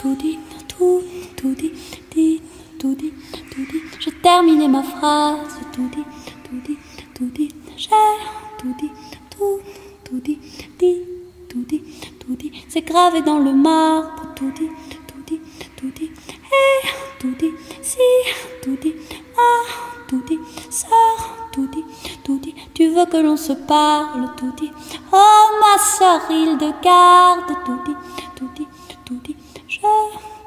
tout dit, tout dit, tout dit. J'ai terminé ma phrase, tout dit, j'ai tout dit, tout dit, tout dit. C'est gravé dans le marbre, tout dit, et tout dit, si, tout dit, tout dit, sœur, tout dit. Tu veux que l'on se parle, tout dit. Oh ma sœur Hildegarde, tout dit, je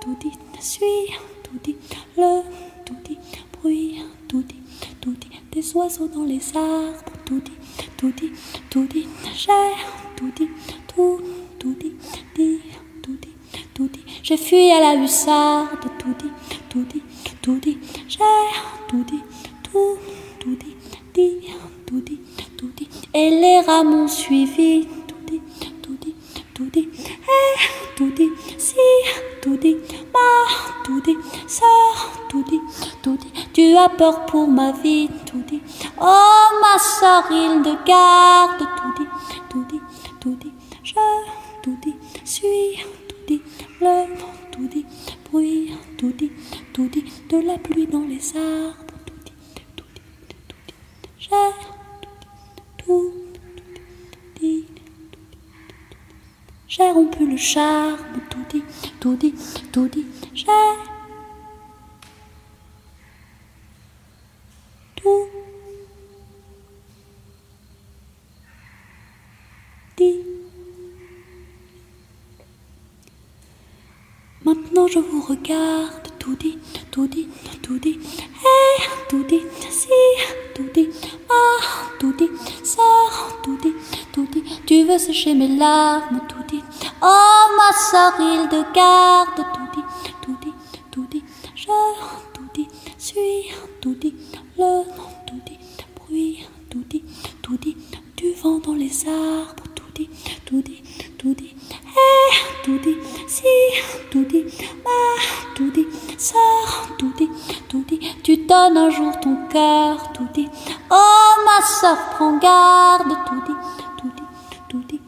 tout dit, suis, tout dit, le tout dit, bruit, tout dit, des oiseaux dans les arbres, tout dit, j'ai tout dit, tout dit, j'ai fui à la hussarde, tout dit, j'ai tout dit, tout dit, et les rats m'ont suivi, tout dit, et tout dit, si, tout dit, ma, tout dit, sœur, tout dit, tu as peur pour ma vie, tout dit, oh ma sœur Hildegarde, tout dit, je, tout dit, suis, tout dit, le, tout dit, bruit, tout dit, de la pluie dans les arbres, tout dit, j'ai tout dit, j'ai rompu le charme, tout dit, j'ai tout dit. Maintenant je vous regarde, tout dit, et tout dit, si, tout dit, ma, tout dit, sœur, tout dit, tu veux sécher mes larmes, tout dit, oh ma sœur Hildegarde, tout dit, je, tout dit, suis, tout dit, le, tout dit, bruit, tout dit, du vent dans les arbres, tout dit, et tout dit, si, tout dit, ma, tout dit, sœur, tout dit, tu donnes un jour ton cœur, tout dit, oh ma sœur, prends garde, tout dit, tout dit.